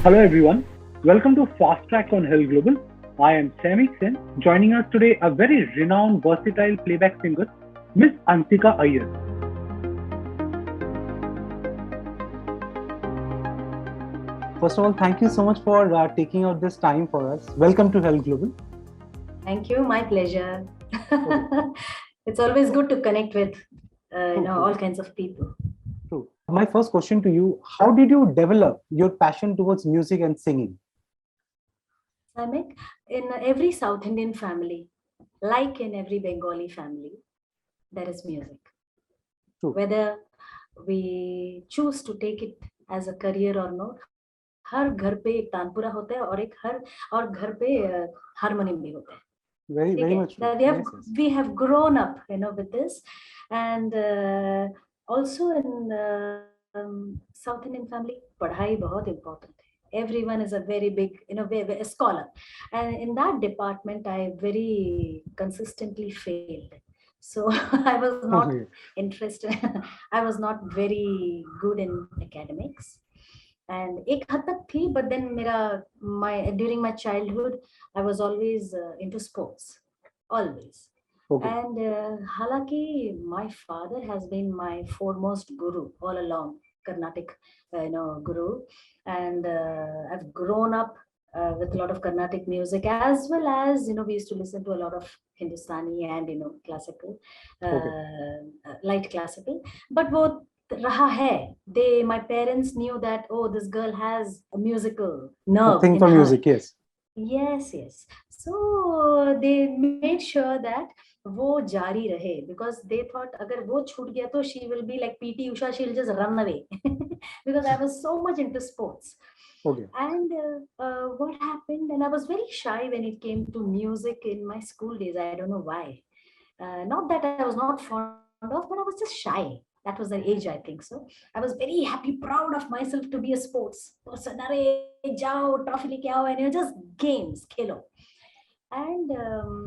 Hello everyone, welcome to Fasttrack on Herald Global. I am Saimik Sen. Joining us today a very renowned versatile playback singer, Miss Hamsika Iyer. First of all, thank you so much for taking out this time for us. Welcome to Herald Global. Thank you, my pleasure. It's always good to connect with all kinds of people. True. My first question to you, how did you develop your passion towards music and singing? Saimik, in every South Indian family, like in every Bengali family, there is music. True. Whether we choose to take it as a career or not, हर घर पे एक तानपुरा होता है और घर पे harmonium भी होता है. Very much. We have grown up, with this, and also in South Indian family, padhai बहुत important. Everyone is a very big, a scholar, and in that department, I very consistently failed. So I was not interested. I was not very good in academics. And ek had tak thi, but then during my childhood, I was always into sports, always. Okay. And halaki, my father has been my foremost guru all along, Carnatic, guru. And I've grown up with a lot of Carnatic music, as well as, we used to listen to a lot of Hindustani and, classical, light classical. But both raha hai. My parents knew that, this girl has a musical nerve. Thing for music, yes. Yes. So they made sure that wo jari rahe, because they thought agar wo chhut gaya to she will be like PT Usha, she'll just run away. Because I was so much into sports. Okay. And what happened, and I was very shy when it came to music in my school days. I don't know why. Not that I was not fond of, but I was just shy. That was the age, I think so. I was very happy, proud of myself to be a sports person. Arey, jao, trophy leke aao, and just games, khelo. And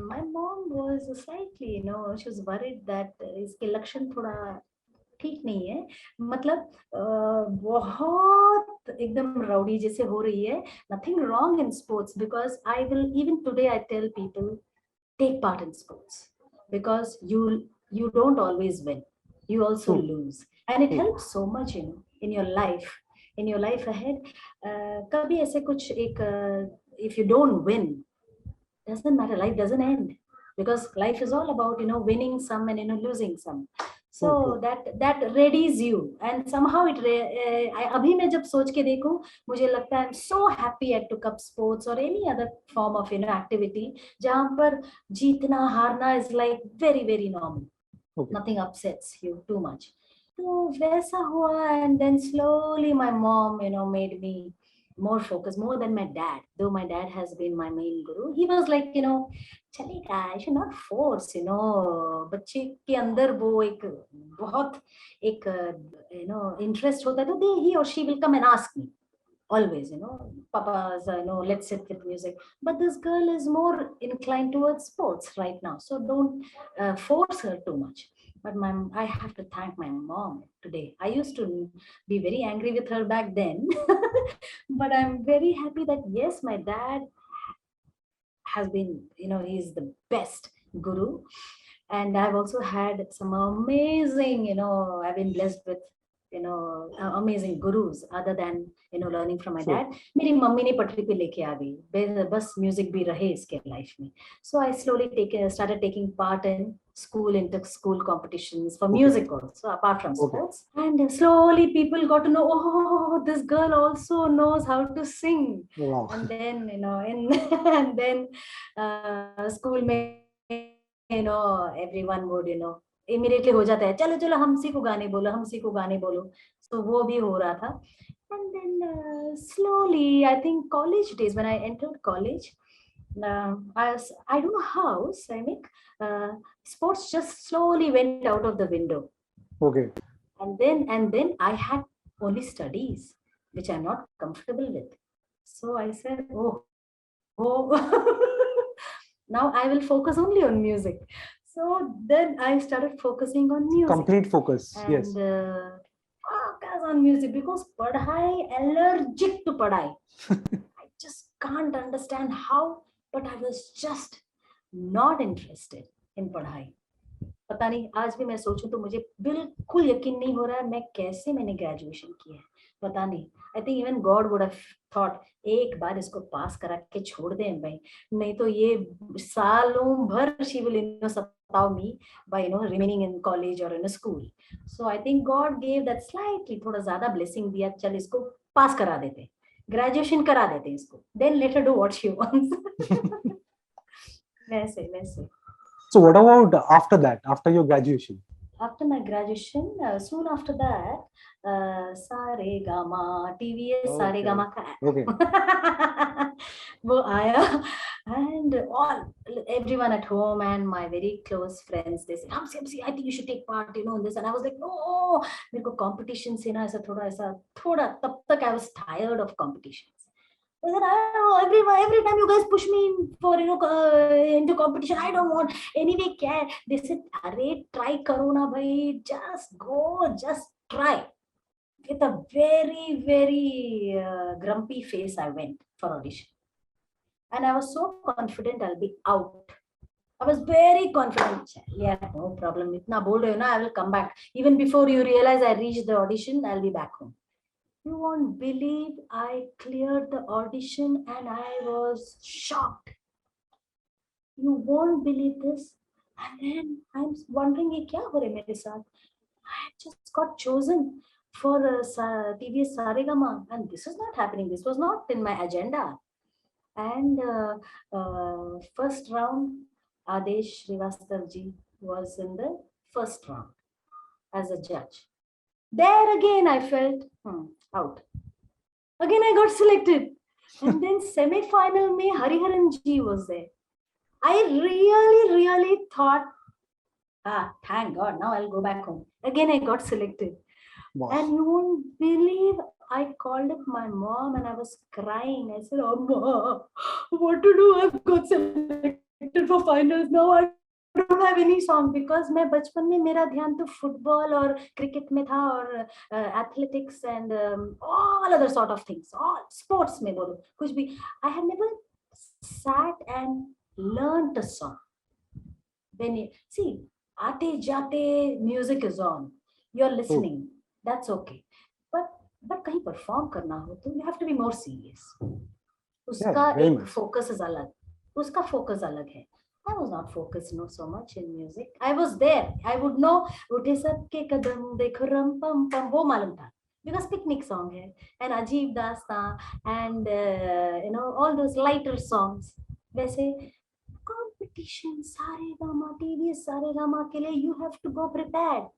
my mom was slightly, she was worried that iske lakshan thoda ठीक नहीं है, मतलब बहुत एकदम rowdy जैसे हो रही है. Nothing wrong in sports, because even today I tell people, take part in sports, because you don't always win. You also lose, and it helps so much, in your life ahead. कभी ऐसे कुछ if you don't win, doesn't matter, life doesn't end, because life is all about, winning some and, losing some. So that readies you, and somehow अभी मैं जब सोच के देखूं, मुझे लगता है I'm so happy I took up sports or any other form of, activity, जहाँ पर जीतना हारना is like very, very normal. Nothing upsets you too much. So वैसा हुआ, and then slowly my mom, made me more focused, more than my dad. Though my dad has been my main guru, he was like, चलेगा, I should not force, बच्चे के अंदर वो एक बहुत एक interest होता है, तो he or she will come and ask me always, papa's, let's sit with music. But this girl is more inclined towards sports right now, so don't force her too much. But I have to thank my mom today. I used to be very angry with her back then, but I'm very happy that yes, my dad has been, he's the best guru. And I've also had some amazing, I've been blessed with, amazing gurus other than, learning from my dad. मेरी mummy ने पटरी पे लेके आ गई, बस music भी रहे इसके लाइफ में. So I slowly started taking part in inter-school competitions for music also, apart from sports. And slowly people got to know, oh, this girl also knows how to sing. Wow. And then, and then school में, everyone would, immediately हो जाता है, चलो चलो हमसी को गाने बोलो. So वो भी हो रहा था. And then slowly, I think college days, when I entered college, I don't know how, Saimik, sports just slowly went out of the window. Okay. And then I had only studies, which I'm not comfortable with. So I said, oh, now I will focus only on music. So then I started focusing on music. Complete focus, and, yes. Because on music because padhai, allergic to padhai. I just can't understand how, but I was just not interested in padhai. पता नहीं आज भी मैं सोचूं तो मुझे बिल्कुल यकीन नहीं हो रहा है मैं कैसे मैंने ग्रेजुएशन किया है पता नहीं I think even God would have thought एक बार इसको पास करा के छोड़ दें भाई नहीं तो ये सालों भर शी विल सताओ me by remaining in college और in a school so I think God gave that slightly थोड़ा ज्यादा ब्लेसिंग दिया चल इसको पास करा देते ग्रेजुएशन करा देते इसको then later do what she wants वैसे So what about after that, after your graduation? After my graduation, soon after that, Saregama, TVS Saregama ka वो आया and everyone at home and my very close friends they said Hamsi I think you should take part in this and I was like no मेरे को competition से ना ऐसा थोड़ा तब तक I was tired of competitions. I said, I don't know, every time you guys push me for into competition, I don't want. Anyway, care. They said, "Arey, try karo na bhai. Just go, just try." With a very, very grumpy face, I went for audition, and I was so confident I'll be out. I was very confident. Yeah, no problem. Itna bol rahe ho na, I will come back. Even before you realize I reached the audition, I'll be back home. You won't believe I cleared the audition and I was shocked. You won't believe this. And then I'm wondering, kya ho raha hai mere saath? I just got chosen for TVS Saregama and this is not happening. This was not in my agenda. And first round, Adesh Srivastavji was in the first round as a judge. There again, I felt out. Again, I got selected. And then semi-final mein Hariharan ji was there. I really thought, thank God, now I'll go back home. Again, I got selected. Wow. And you won't believe, I called up my mom and I was crying. I said, Amma, what to do? I've got selected for finals. Now I don't have any song because मैं बचपन में मेरा ध्यान तो football और cricket में था और athletics and all other sort of things, all sports में बोलो कुछ भी. I have never sat and learned a song. When you see, आते जाते music is on, you're listening, that's okay. But कहीं perform करना हो तो you have to be more serious. उसका एक focus is अलग, उसका focus अलग है. I was not focused so much in music. I was there. I would know उठे सबके कदम देखो रम पम पम वो मालूम था because picnic song है and अजीब दास्तां and all those lighter songs. वैसे competition सारेगामा TVS सारेगामा के लिए you have to go prepared.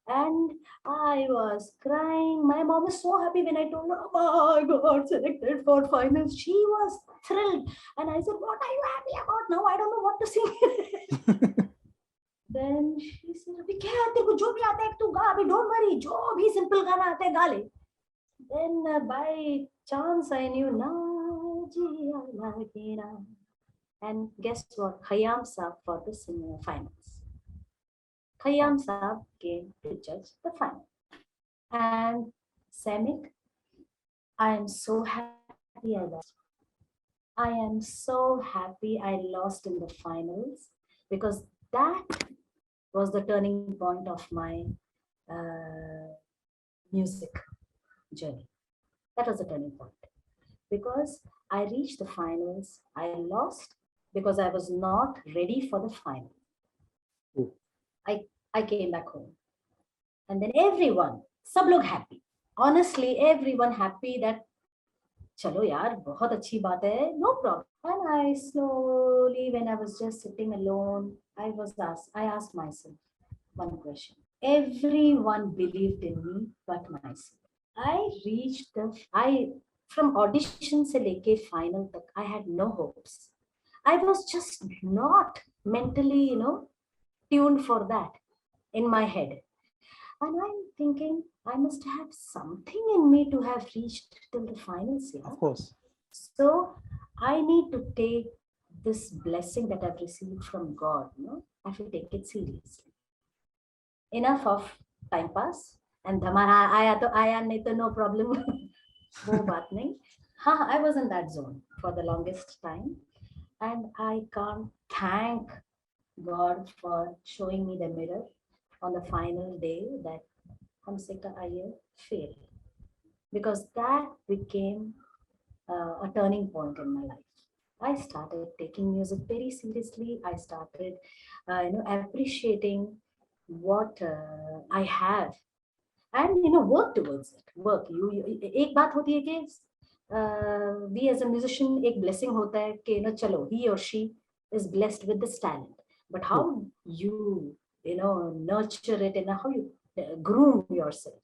And I was crying. My mom was so happy when I told her, oh, I got selected for finals. She was thrilled. And I said, what are you happy about? Now I don't know what to sing. Then she said, अभी क्या है तेरे को जो भी आता है तू गा अभी don't worry जो भी simple गाना आता है गा ले. Then by chance I knew na jiya lagena. And guess what? Khayyam Saab for the finals. Khayyam Saab came to judge the final. And Saimik, I am so happy I lost. I am so happy I lost in the finals because that was the turning point of my music journey. That was the turning point. Because I reached the finals, I lost because I was not ready for the final. I came back home. And then everyone, सब लोग happy. Honestly, everyone happy that चलो यार बहुत अच्छी बात है, no problem. And I slowly, when I was just sitting alone, I asked myself one question. Everyone believed in me but myself. From audition से लेके final तक, I had no hopes. I was just not mentally, tuned for that in my head. And I'm thinking, I must have something in me to have reached till the finals. Yeah? Of course. So I need to take this blessing that I've received from God. I have to take it seriously. Enough of time pass. and Dhamara आया तो आया नहीं तो no problem. वो बात नहीं. हाँ, I was in that zone for the longest time, and I can't thank God for showing me the mirror on the final day that Hamsika Iyer failed, because that became a turning point in my life. I started taking music very seriously. I started, appreciating what I have, and work towards it. Work. एक बात होती है कि we as a musician एक blessing होता है कि चलो he or she is blessed with this talent, but how you nurture it and how you groom yourself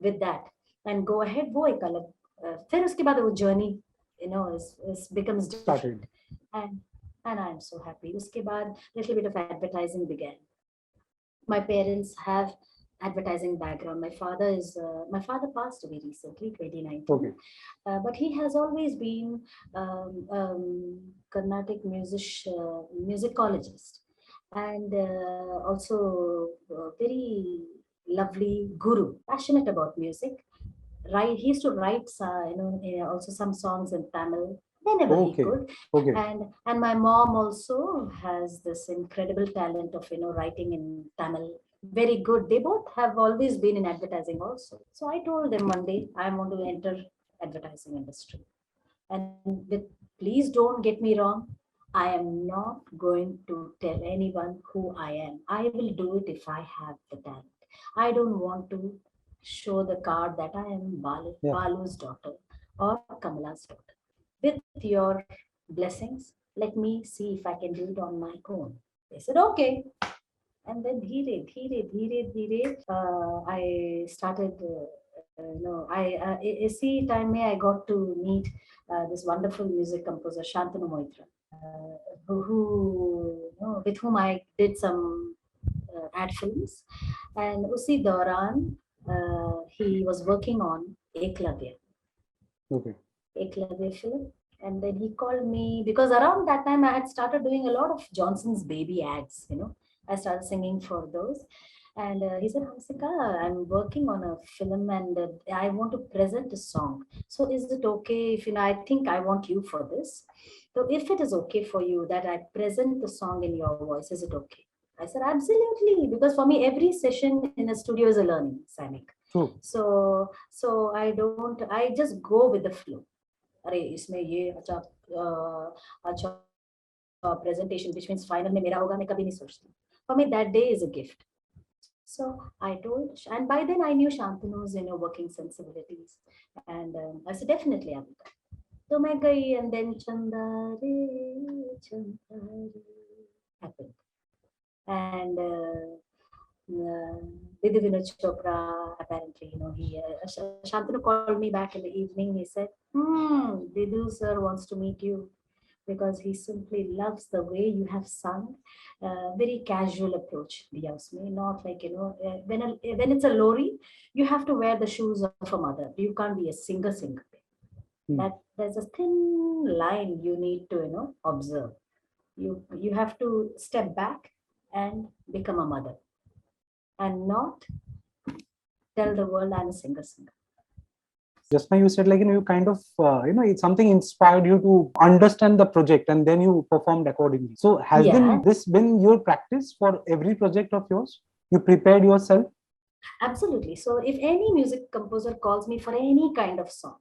with that and go ahead, वो एक अलग फिर उसके बाद वो journey is becomes different. And I'm so happy. उसके बाद little bit of advertising began. My parents have advertising background. My father passed away recently, 2019. Okay. But he has always been Carnatic musicologist, and also very lovely guru, passionate about music. He used to write also some songs in Tamil whenever he could. Okay. And my mom also has this incredible talent of writing in Tamil, very good. They both have always been in advertising also. So I told them one day I want to enter advertising industry, and please don't get me wrong, I am not going to tell anyone who I am. I will do it if I have the talent. I don't want to show the card that I am Balu's daughter or Kamala's daughter. With your blessings, let me see if I can do it on my own. They said, okay. And then dheere, I started, इसी time में I got to meet this wonderful music composer, Shantanu Moitra, with whom I did some ad films. And उसी दौरान he was working on Eklavya. Okay. Eklavya film. And then he called me, because around that time I had started doing a lot of Johnson's baby ads, I started singing for those. And he said, Hamsika, I'm working on a film and I want to present a song. So is it okay if, I think I want you for this. So if it is okay for you that I present the song in your voice, is it okay? I said, absolutely. Because for me, every session in a studio is a learning, Saimik. So I just go with the flow. अरे इसमें ये अच्छा presentation which means final में मेरा होगा, मैं कभी नहीं सोचती. For me that day is a gift. So I told, and by then I knew Shantanu's working sensibilities, and I said definitely I will go. So मैं गई, and then Chanda Re happened, and Vidhi Vinod Chopra, apparently, Shantanu called me back in the evening. He said, Vidhu sir wants to meet you because he simply loves the way you have sung. Very casual approach, not like, when it's a lorry, you have to wear the shoes of a mother. You can't be a singer. That there's a thin line you need to, observe. You have to step back and become a mother, and not tell the world I'm a singer. Just now you said you kind of, it's something inspired you to understand the project and then you performed accordingly. So has this been your practice for every project of yours? You prepared yourself? Absolutely. So if any music composer calls me for any kind of song,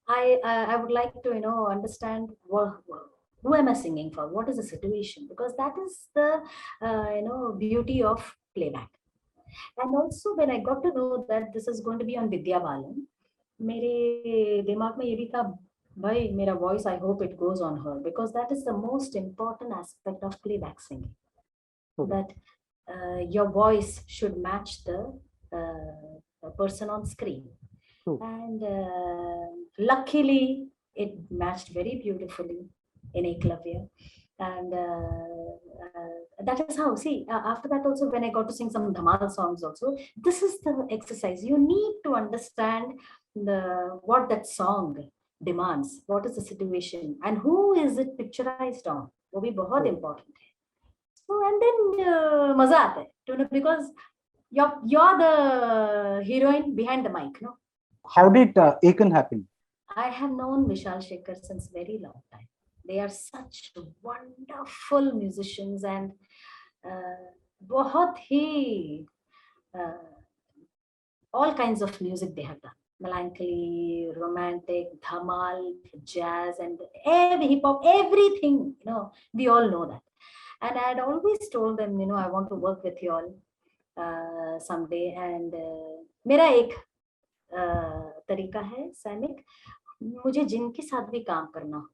I would like to, understand who am I singing for? What is the situation? Because that is the, beauty of playback. And also when I got to know that this is going to be on Vidya Balan, मेरे दिमाग में ये भी था, भाई मेरा voice, I hope it goes on her, because that is the most important aspect of playback singing. That your voice should match the person on screen. And luckily it matched very beautifully in Eklavya. And that is how, after that also, when I got to sing some Dhamal songs also, this is the exercise. You need to understand what that song demands, what is the situation, and who is it picturized on. वो भी बहुत important है. So, and then मजा आता है, because you're the heroine behind the mic, no? How did Akan happen? I have known Vishal Shekhar since very long time. They are such wonderful musicians and बहुत ही all kinds of music they have done. Melancholy, romantic, dhamal, jazz, and every hip hop, everything, we all know that. And I had always told them, I want to work with you all someday. And मेरा एक तरीका है सैमिक, मुझे जिनके साथ भी काम करना,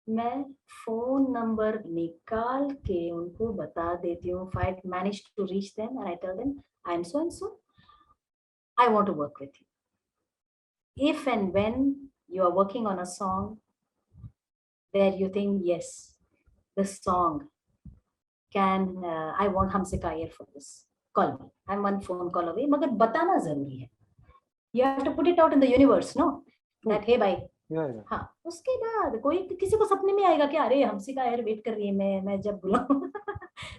मैं फोन नंबर निकाल के उनको बता देती हूँ. If I manage to reach them and I tell them, I'm so and so, I want to work with you. If and when you are working on a song where you think, yes, this song can, I want Hamsika Iyer for this, call me. I'm one phone call away. मगर बताना जरूरी है. You have to put it out in the universe, no? That, hey, bye. Yeah. हाँ, उसके बाद कोई किसी को सपने में आएगा कि अरे हमसिका यार वेट कर रही है, मैं जब बुलाऊं.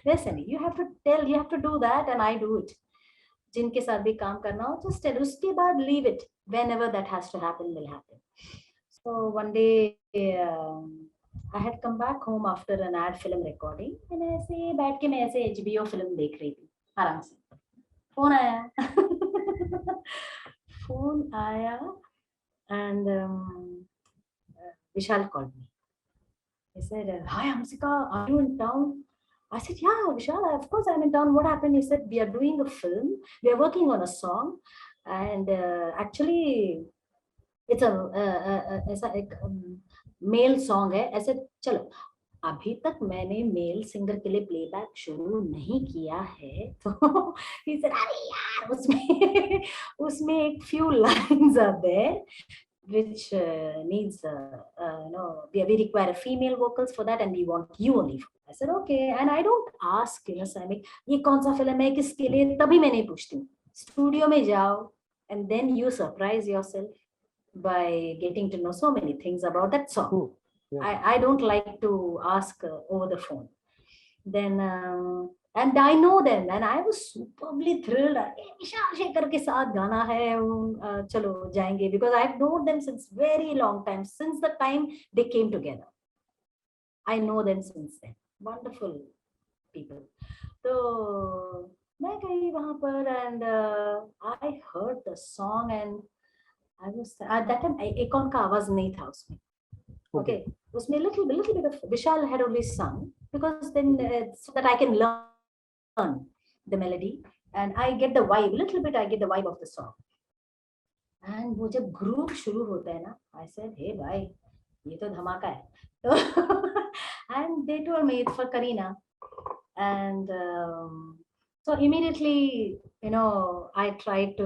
Listen, you have to tell, you have to do that, and I do it. जिनके साथ भी काम करना हो, just tell. उसके बाद leave it. Whenever that has to happen, will happen. So one day I had come back home after an ad film recording, and ऐसे बैठ के मैं ऐसे HBO film देख रही थी आराम से. फोन आया. फोन आया. And Vishal called me. He said, hi, Hamsika, are you in town? I said, yeah, Vishal, of course I'm in town. What happened? He said, we are doing a film. We are working on a song. And actually, it's a male song. I said, chalo. अभी तक मैंने male singer के लिए playback शुरू नहीं किया है. तो he said, अरे यार, उसमें एक few lines are there which needs we require a female vocals for that, and we want you only. I said okay, and I don't ask, Saimik, ये कौन सा फिल्म है, किसके लिए, तभी मैं नहीं पूछती हूँ. स्टूडियो में जाओ, and then you surprise yourself by getting to know so many things about that song. Cool. Yeah. I don't like to ask over the phone. Then and I know them, and I was superbly thrilled. Vishal Shekhar के साथ गाना है, चलो जाएंगे, because I've known them since very long time, since the time they came together. I know them since then. Wonderful people. So मैं गई वहाँ पर, and I heard the song, and I was at that time Akon का आवाज नहीं था उसमें. Okay, उसमें little bit of Vishal had only sung, because then so that I can learn the melody and I get the vibe, little bit I get the vibe of the song. And वो जब groove शुरू होता है ना, I said, hey bhai, ये तो धमाका है. And they told me it's for Kareena. And so immediately, I tried to,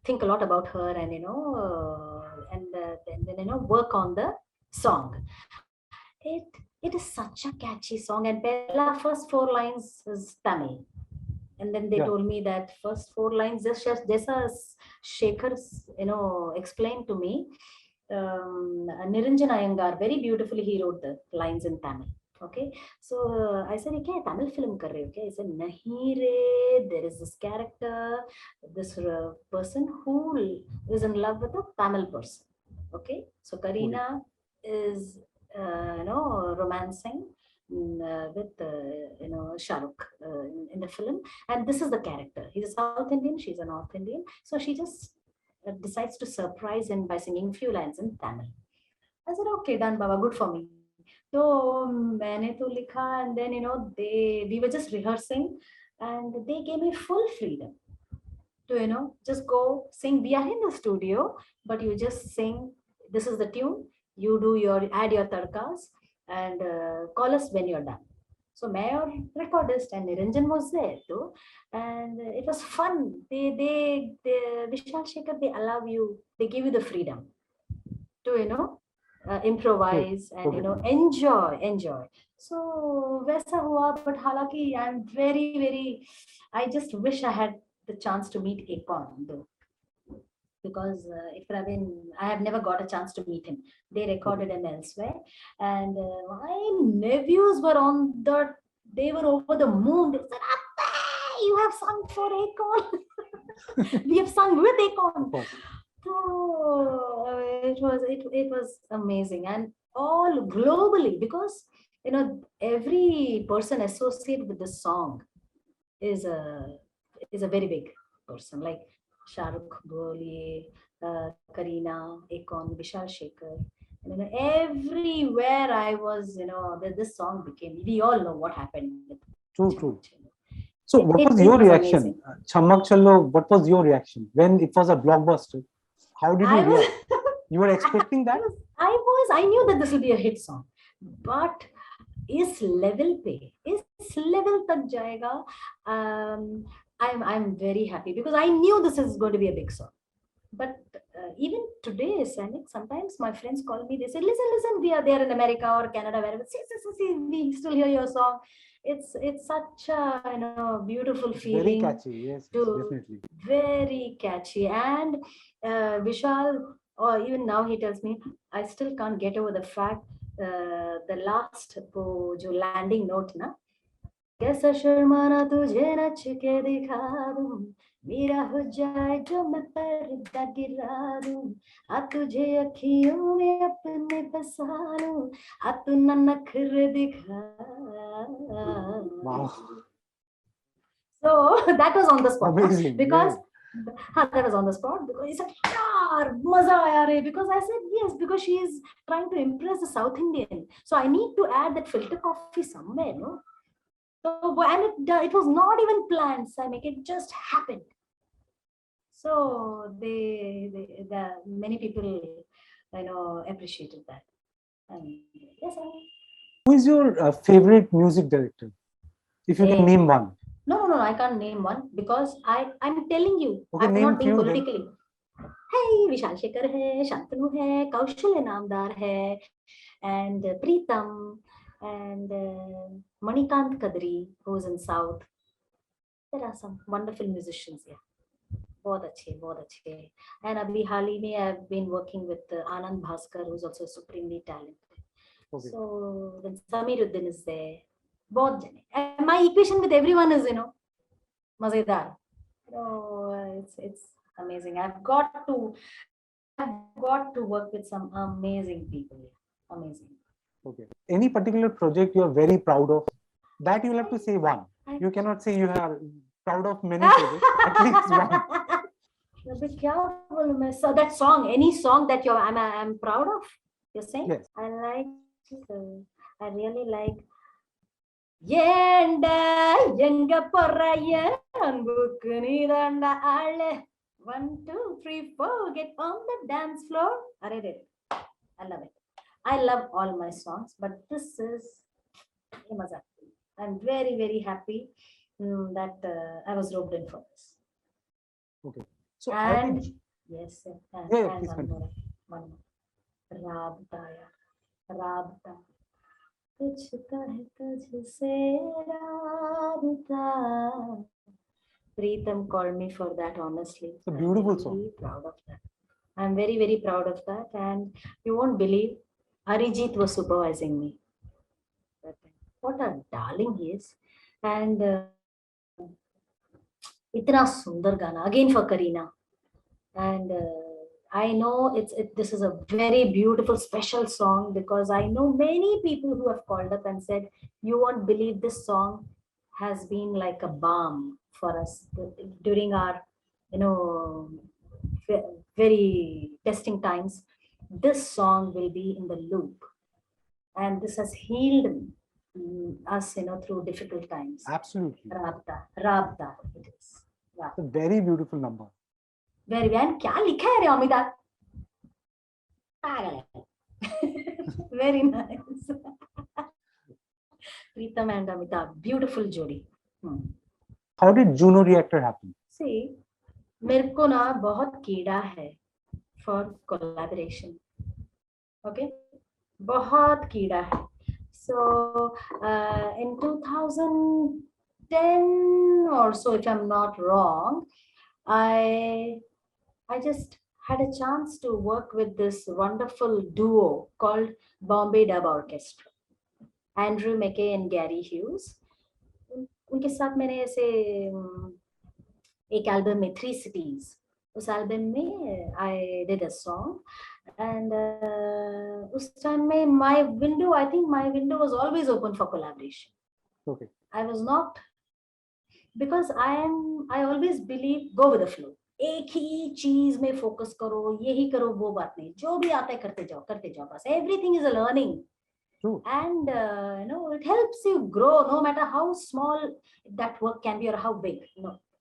think a lot about her, and then work on the song. It is such a catchy song, and Bella first 4 lines is Tamil, and then they told me that first 4 lines just Shekhar explained to me. Niranjan Iyengar very beautifully he wrote the lines in Tamil. Okay, so I said, "Okay, Tamil film kar rahe ho kya?" He said, "Nahi re, there is this character, this person who is in love with a Tamil person." Okay, so Kareena is romancing with Shahrukh in the film, and this is the character. He's a South Indian, she's a North Indian, so she just decides to surprise him by singing few lines in Tamil. I said, "Okay, done, Baba, good for me." So मैंने तो लिखा, and then we were just rehearsing, and they gave me full freedom to just go sing. We are in the studio, but you just sing. This is the tune. You add your tadkas, and call us when you're done. So my recordist and Niranjan was there too, and it was fun. They Vishal Shekhar, they allow you, they give you the freedom to improvise and enjoy. So वैसा हुआ, but हालांकि I'm very, I just wish I had the chance to meet Akon though, because I have never got a chance to meet him. They recorded him elsewhere, and my nephews were on the They were over the moon. They said, "Appe, you have sung for Acorn." We have sung with Acorn. So it was amazing, and all globally, because every person associated with the song is a very big person, like Shahrukh, Boli, Karina, Akon, Vishal Shekhar. And everywhere I was, this song became. We all know what happened. True. So what was your reaction, Chammak Challo? What was your reaction when it was a blockbuster? How did you react? You were expecting that? I knew that this will be a hit song, but इस level पे इस level तक जाएगा. I'm very happy because I knew this is going to be a big song. But even today, Saimik, sometimes my friends call me. They say, "Listen, we are there in America or Canada, wherever. See, we still hear your song. It's such a beautiful feeling. Very catchy, yes, definitely. Very catchy." And Vishal, or even now, he tells me, I still can't get over the fact. The last जो landing note ना, कैसा शर्माना तुझे नच के दिखा दूं, मेरा हो जाए जो मैं पर्दा गिरा दूं, आ तुझे अखियों में अपने बसा लूं, आ तू ना नखरे दिखा. Wow. So that was on the spot. Amazing, because that was on the spot because he said, "Yaar, maza aaya re." Because I said yes, because she is trying to impress the South Indian. So I need to add that filter coffee somewhere, no? So and it was not even planned, Saimik. It just happened. So the many people, appreciated that. And yes, who is your favorite music director? If you can name one. No, I can't name one because I'm telling you, okay, I'm not being politically. Hey, Vishal Shekhar hai, Shantanu hai, Kaushal Namdar hai, and Preetam, and Manikant Kadri, who's in South. There are some wonderful musicians here. बहुत अच्छे. And abhi हाल ही में I've been working with Anand Bhaskar, who's also supremely talented. Okay. So then Samiruddin is there. बहुत जने. And my equation with everyone is, मजेदार. Oh, it's amazing. I've got to work with some amazing people. Amazing. Okay. Any particular project you are very proud of? That you'll have to say one. You cannot say you are proud of many projects. At least one. So that song, any song that I'm proud of, you're saying? Yes. I really like. Yenda yenga poraya anbukkunidanda alle. 1, 2, 3, 4, get on the dance floor. I love it. I love all my songs, but this is I'm very, very happy that I was roped in for this. Okay. So and yes, and one more. Rabta. Preetam called me for that, honestly. It's a beautiful song. Proud of that. I'm very, very proud of that. And you won't believe, Arijit was supervising me. What a darling he is. And itna sundar gana, again for Karina. And I know this is a very beautiful, special song because I know many people who have called up and said, you won't believe this song has been like a balm for us during our, very testing times. This song will be in the loop. And this has healed us, through difficult times. Absolutely. Rabda, it is. It's a very beautiful number. Very well. क्या लिखा है रे Amitabh? Very nice. Preetam and Amitabh, beautiful jodi. How did Juno Reactor happen? See, मेरे को ना बहुत कीड़ा है for collaboration. Okay, बहुत कीड़ा है. So in 2010 or so, if I'm not wrong, I just had a chance to work with this wonderful duo called Bombay Dub Orchestra, Andrew McKay and Gary Hughes. उनके साथ मैंने ऐसे एक album में 3 cities, उस एल्बम में I did a song and उस time में my window, I think my window was always open for collaboration. Okay. I was not, because I always believe go with the flow. एक ही चीज में focus करो, यही करो, वो बात नहीं, जो भी आता है करते जाओ बस. Everything is a learning. True. And it helps you grow, no matter how small that work can be or how big.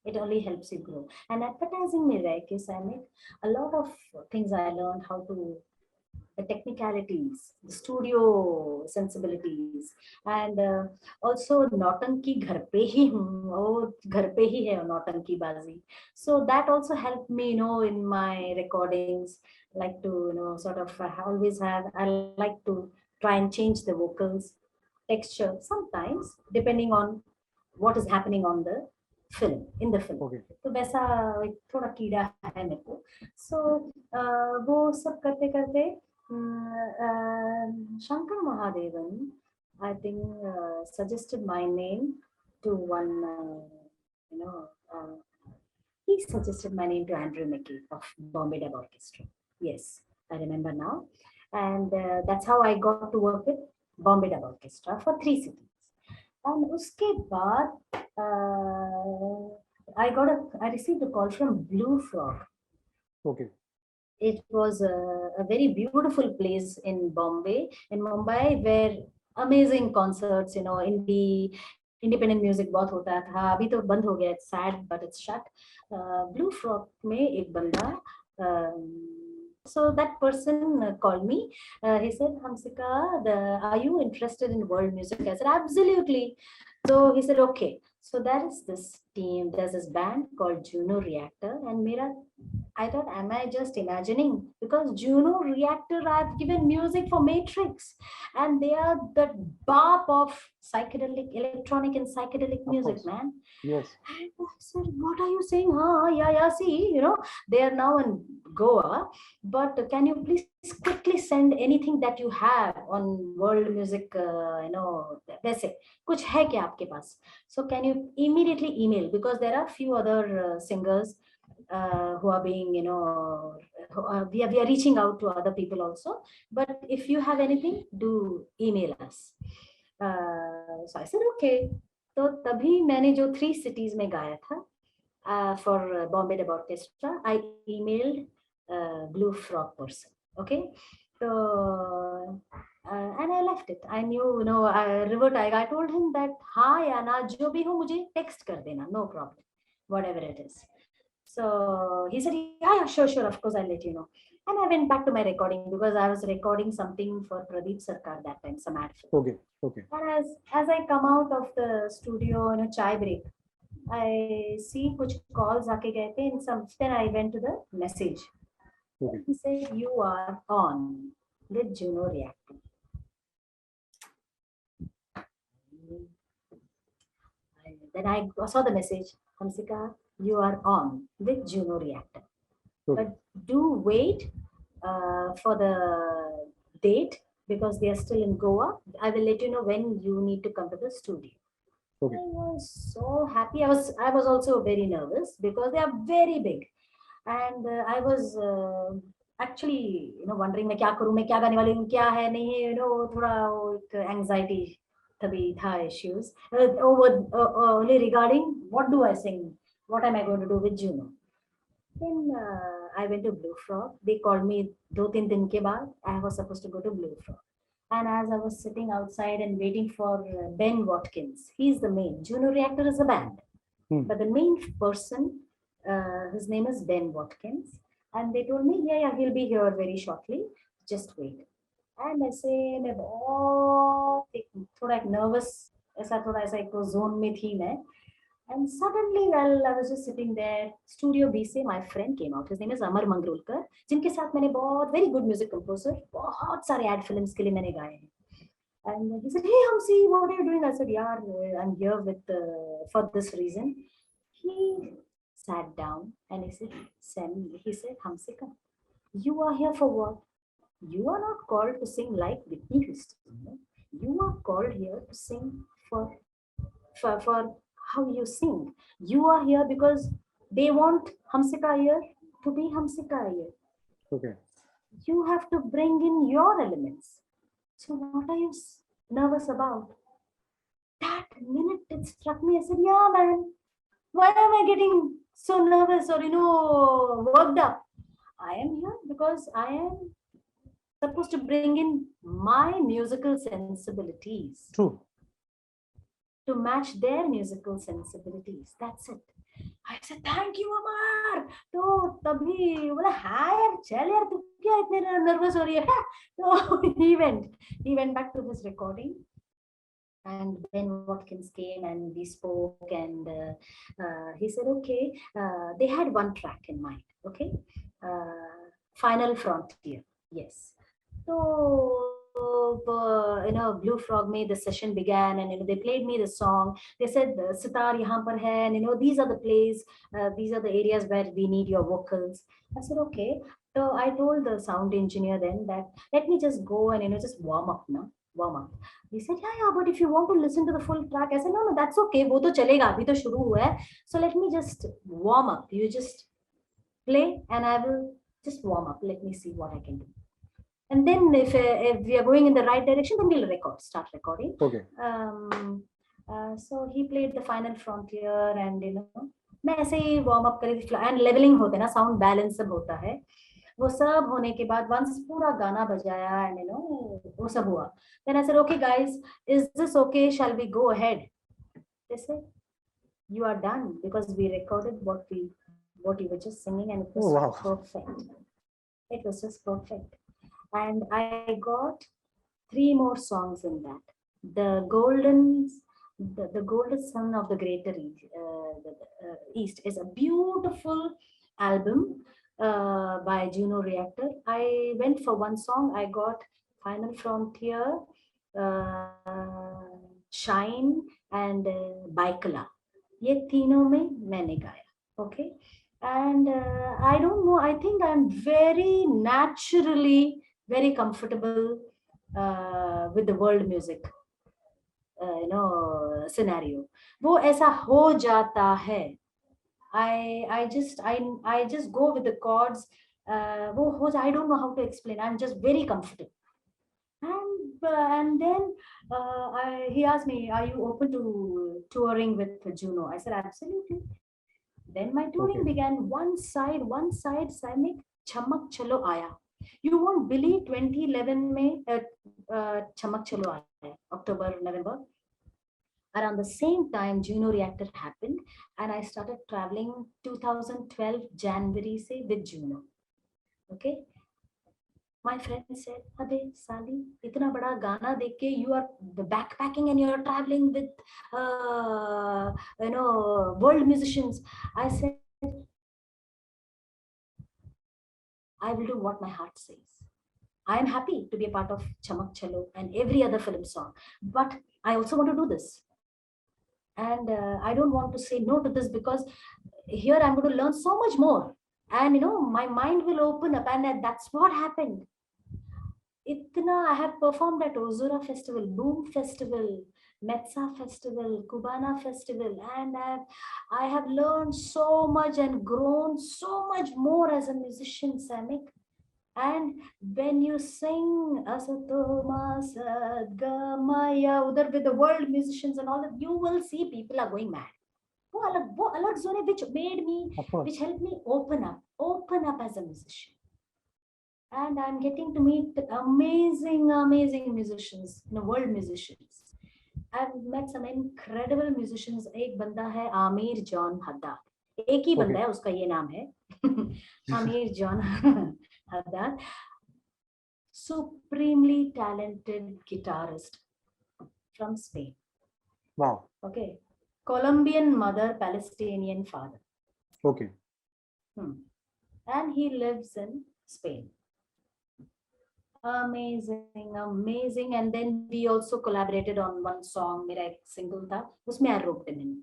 It only helps you grow. And advertising में रह के Saimik, a lot of things I learned how to, the technicalities, the studio sensibilities, and also नौटंकी घर पे ही हूँ और घर पे ही है नौटंकी बाजी. So that also helped me, in my recordings, like to, sort of always have, I like to try and change the vocals, texture, sometimes depending on what is happening on the film, in the film. Okay. तो वैसा एक थोड़ा कीड़ा है मेरे को. So वो सब करते करते Shankar Mahadevan, I think, suggested my name to one, he suggested my name to Andrew Mickey of Bombay Dub Orchestra. Yes, I remember now. And that's how I got to work with Bombay Dub Orchestra for 3 cities. And uske baad, I received a call from Blue Frog. Okay. It was a very beautiful place in Bombay, in Mumbai, where amazing concerts, independent music बहुत होता था. अभी तो बंद हो गया, it's sad but it's shut. Blue Frog में एक बंदा, so that person called me. He said, Hamsika, are you interested in world music? I said, absolutely. So he said, okay. So there is this team, there's this band called Juno Reactor, and I thought, am I just imagining? Because Juno Reactor, I've given music for Matrix, and they are the BAP of electronic and psychedelic music, man. Yes. And I said, what are you saying? Yeah, see, they are now in Goa, but can you please quickly send anything that you have on world music, वैसे कुछ है क्या आपके पास? So can you immediately email, because there are few other singers who are being, we are reaching out to other people also, but if you have anything, do email us. So I said, okay. तो तभी मैंने जो 3 cities में गाया था for Bombay Dub Orchestra, I emailed Blue Frog person. Okay. So and I left it. I knew, River Tiger. I told him that, हाँ या ना जो भी हो मुझे text कर देना, no problem, whatever it is. So he said, yeah, sure, of course I'll let you know. And I went back to my recording, because I was recording something for Pradeep Sarkar that time, some ad film. Okay. And as I come out of the studio, chai break, I see kuch calls aake gaye the, and then I went to the message. Okay. He said, you are on with Juno Reactor. Then I saw the message, Hamsika, you are on with Juno Reactor. Okay. But do wait for the date, because they are still in Goa. I will let you know when you need to come to the studio. Okay. I was so happy. I was also very nervous, because they are very big, and I was actually wondering मैं क्या करूँ, मैं क्या गाने वाली हूँ, क्या है नहीं है, थोड़ा एक anxiety तभी था issues only regarding what do I sing, what am I going to do with Juno. Then I went to Blue Frog. They called me 2-3 दिन के बाद. I was supposed to go to Blue Frog. And as I was sitting outside and waiting for Ben Watkins, he's the main. Juno Reactor is a band. But the main person, his name is Ben Watkins. And they told me, yeah, he'll be here very shortly. Just wait. And I say, मैं बहुत थोड़ा nervous, ऐसा थोड़ा ऐसा एक zone में थी मैं. And suddenly, well, I was just sitting there. Studio B से my friend came out. His name is Amar Mangrulkar, जिनके साथ मैंने बहुत very good music composer, बहुत सारे ad films के लिए मैंने गाए हैं. And he said, hey Hamsi, what are you doing? I said, yeah, I'm here with for this reason. He sat down and he said, Hamsika, you are here for what? You are not called to sing like Whitney Houston. You are called here to sing for for how you sing. You are here because they want Hamsika Iyer to be Hamsika Iyer. Okay. You have to bring in your elements. So what are you nervous about? That minute it struck me. I said, yeah, man, why am I getting so nervous or, worked up? I am here because I am supposed to bring in my musical sensibilities True. to match their musical sensibilities. That's it. I said, thank you, Amar. तो तभी बोला हाँ यार चल यार तू क्या इतने nervous हो रही है? So he went back to his recording. And Ben Watkins came and we spoke, and he said, okay, they had one track in mind, okay, Final Frontier, yes. So, Blue Frog made the session began, and they played me the song. They said, "Sitar yahan par hai," and these are the plays, these are the areas where we need your vocals. I said, okay. So I told the sound engineer then that let me just go and just warm up now. Warm up. He said, yeah, but if you want to listen to the full track, I said, no, that's okay. वो तो चलेगा, अभी तो शुरू हुआ है. So let me just warm up. You just play, and I will just warm up. Let me see what I can do. And then if we are going in the right direction, then we'll start recording. Okay. So he played the Final Frontier, and मैं ऐसे ही warm up करी थी, and leveling होते ना, sound balance सब होता है. वो सब होने के बाद once पूरा गाना बजाया, and वो सब हुआ. Then I said, okay guys, is this okay? Shall we go ahead? They said, you are done, because we recorded what you were just singing, and it was perfect. It was just perfect. And I got 3 more songs in that. The Golden Son of the Greater East is a beautiful album by Juno Reactor. I went for one song. I got Final Frontier, Shine, and Baikala. ये तीनों में मैंने गाया. Okay. And I don't know, I think I'm very naturally very comfortable with the world music scenario. वो ऐसा हो जाता है. I just go with the chords. I don't know how to explain. I'm just very comfortable. And then he asked me, are you open to touring with Juno? I said, absolutely. Then my touring began. One side, Saimik Chammak Challo आया. You won't believe 2011 में Chammak Challo आया, October, November. Around the same time, Juno Reactor happened, and I started traveling 2012 January से with Juno. Okay. My friend said, "Abey, Sali, इतना बड़ा गाना देख के you are backpacking and you are traveling with world musicians." I said, I will do what my heart says. I am happy to be a part of Chammak Challo and every other film song, but I also want to do this. And I don't want to say no to this, because here I'm going to learn so much more. And, my mind will open up, and that's what happened. I have performed at Ozura Festival, Boom Festival, Metsa Festival, Cubana Festival, and I have learned so much and grown so much more as a musician, Saimik. And when you sing Asatoma Sadgamaya Udar with the world musicians and all that, you will see people are going mad. Which made me, which helped me open up as a musician. And I'm getting to meet amazing musicians, world musicians. I've met some incredible musicians. एक बंदा है Aamir John Haddad. एक ही बंदा है, उसका ये नाम है Aamir John Haddad. Supremely talented guitarist from Spain. Wow. Okay. Colombian mother, Palestinian father. Okay. And he lives in Spain. Amazing. And then we also collaborated on one song, मेरा एक single था, उसमें I roped him in.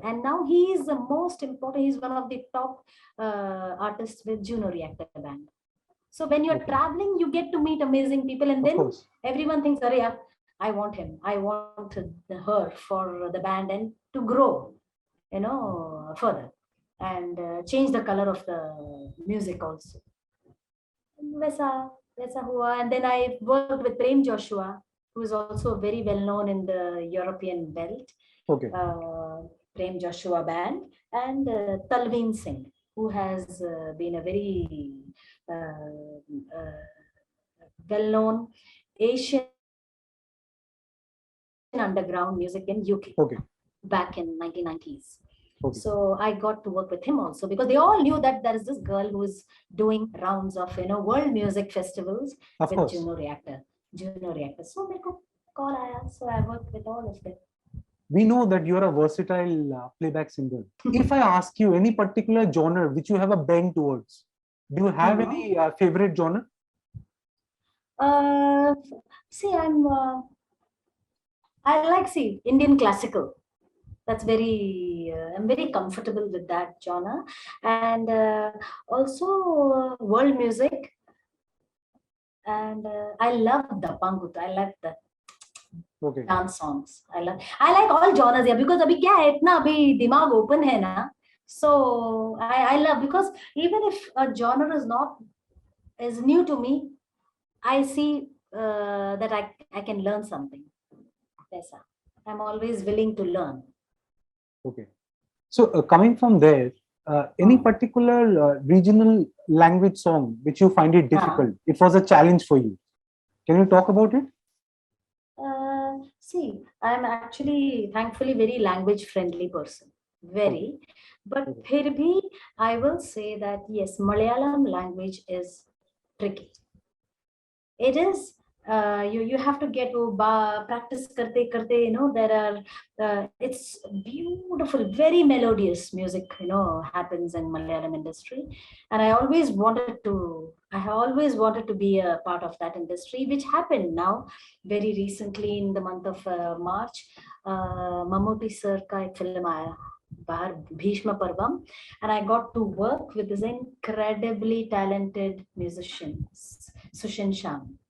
And now he is the most important, he's one of the top artists with Juno Reactor band. So when you're traveling, you get to meet amazing people, and then everyone thinks, I want him. I want her for the band and to grow, further and change the color of the music also. वैसा वैसा हुआ. And then I worked with Prem Joshua, who is also very well known in the European belt. Okay. Prem Joshua band, and Talveen Singh, who has been a very well-known Asian underground music in UK. Okay. Back in 1990s. Okay. So I got to work with him also, because they all knew that there is this girl who is doing rounds of world music festivals with Juno Reactor. So मेरे को call आया, so I worked with all of them. We know that you are a versatile playback singer. If I ask you any particular genre which you have a bent towards, do you have any favorite genre? See, I like Indian classical. That's I'm very comfortable with that genre, and also world music. And I love the pangut. I like the dance songs. I like all genres, yeah, because abhi kya hai, itna abhi dimag open hai na. So I love, because even if a genre is new to me, I see that I can learn something. I'm always willing to learn. Okay. So coming from there, any particular regional language song which you find it difficult? It was a challenge for you. Can you talk about it? See, I'm actually, thankfully, very language friendly person. Very. But phir bhi, I will say that yes, Malayalam language is tricky. It is. You have to get to practice karte, there are it's beautiful, very melodious music happens in Malayalam industry, and I always wanted to be a part of that industry, which happened now very recently in the month of March. Mammootty sir ka ek film aaya Bahar, Bhishma Parvam, and I got to work with this incredibly talented musician, Sushin Sham.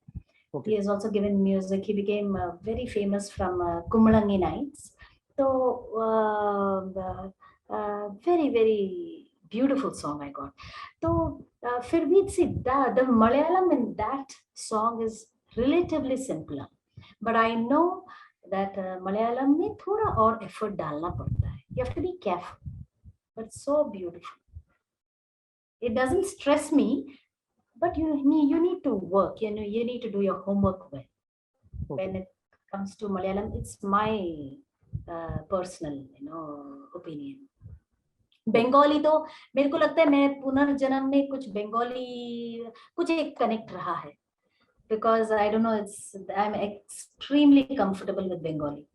He has also given music. He became very famous from Kummalangi Nights. So, very, very beautiful song I got. So, fir bhi the Malayalam in that song is relatively simpler. But I know that Malayalam mein thoda aur effort dalna padta hai. You have to be careful. But so beautiful. It doesn't stress me. But you need to work, you need to do your homework well. When it comes to Malayalam, it's my personal, opinion. Bengali तो मेरे को लगता है मैं पुनर्जन्म में कुछ Bengali कुछ एक connect रहा है, because I don't know, I'm extremely comfortable with Bengali.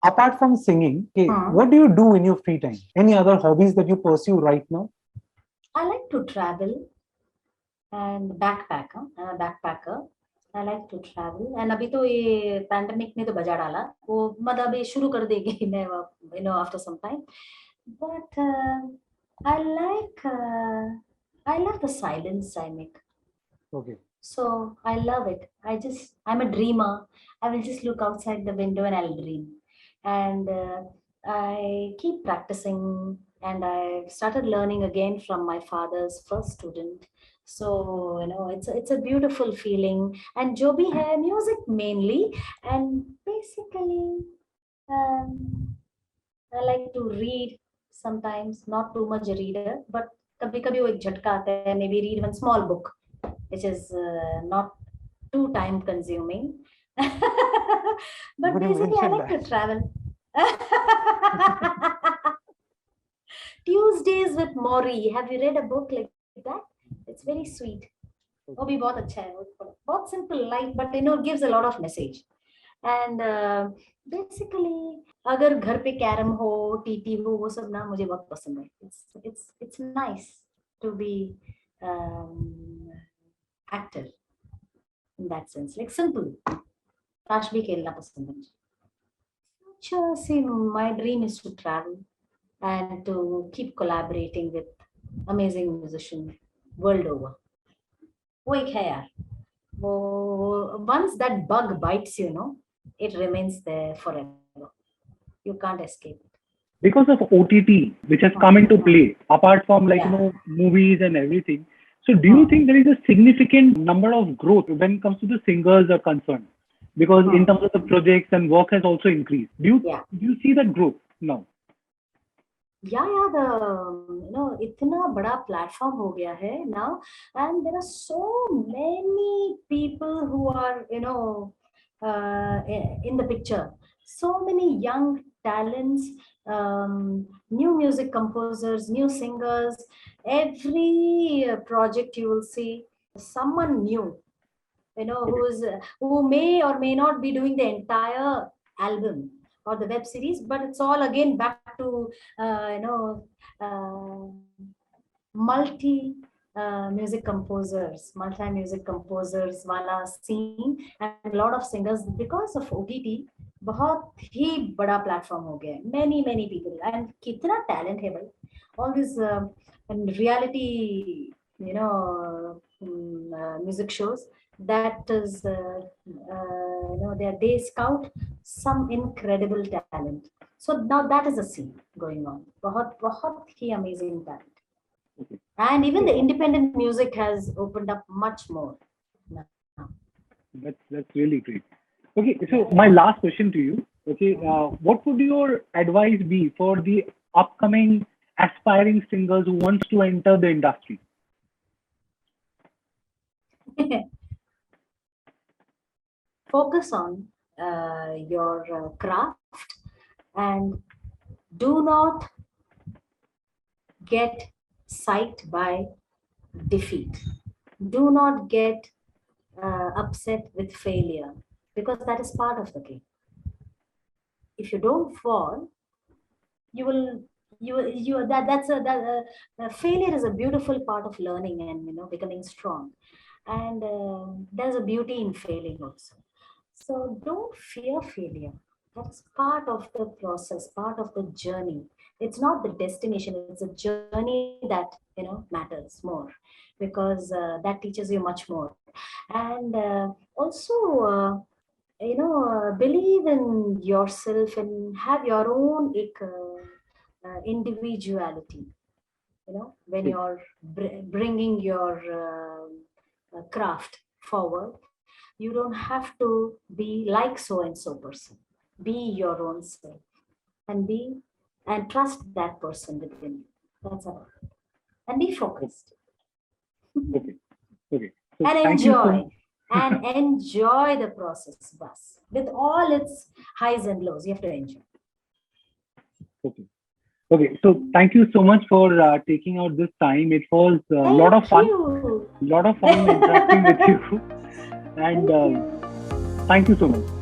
Apart from singing, what do you do in your free time? Any other hobbies that you pursue right now? I like to travel. And backpacker. I'm a backpacker. I like to travel. And अभी तो ये pandemic ने तो बजा डाला. वो मतलब ये शुरू कर देगी मैं after some time. But I love the silence, Saimik. Okay. So I love it. I'm a dreamer. I will just look outside the window and I'll dream. And I keep practicing, and I started learning again from my father's first student. So it's a beautiful feeling. And jo bhi hai, music mainly, and basically I like to read sometimes, not too much a reader, but kabhi kabhi wo ek jhatka aata hai, maybe read one small book which is not too time consuming. But basically I like to travel. Tuesdays with Maury. Have you read a book like that? It's very sweet. वो भी बहुत अच्छा है, बहुत simple life, but it gives a lot of message. And basically अगर घर पे carrom हो, टीटी हो, वो सब ना मुझे बहुत पसंद है. It's nice to be active in that sense, like simple. ताश भी खेलना पसंद है मुझे. See, my dream is to travel and to keep collaborating with amazing musicians world over. वो एक है यार, वो once that bug bites you, it remains there forever. You can't escape it. Because of OTT, which has come into play, apart from movies and everything. So do you think there is a significant number of growth when it comes to the singers are concerned? Because in terms of the projects and work has also increased. Do you see that growth now? The इतना बड़ा platform हो गया है now, and there are so many people who are in the picture. So many young talents, new music composers, new singers. Every project you will see someone new, who may or may not be doing the entire album or the web series, but it's all again back to multi music composers, multi-music composers wala scene, and a lot of singers. Because of OTT, बहुत ही बड़ा platform हो गया है. Many people, and कितना talent है भाई. All these and reality music shows, that is they scout some incredible talent. So now that is a scene going on. बहुत ही amazing talent. And even the independent music has opened up much more now. That's really great. Okay, so my last question to you. Okay, what would your advice be for the upcoming aspiring singers who wants to enter the industry? Focus on your craft, and do not get psyched by defeat. Do not get upset with failure, because that is part of the game. If you don't fall, failure is a beautiful part of learning and becoming strong. And there's a beauty in failing also. So don't fear failure. That's part of the process, part of the journey. It's not the destination, it's a journey that matters more, because that teaches you much more. And also believe in yourself and have your own individuality. When you're bringing your craft forward, you don't have to be like so and so person. Be your own self, and trust that person within you. That's all. And be focused. Okay. So and enjoy. And enjoy the process, bus, with all its highs and lows. You have to enjoy. Okay. So thank you so much for taking out this time. It was a lot of fun. Lot of fun interacting with you. And thank you so much.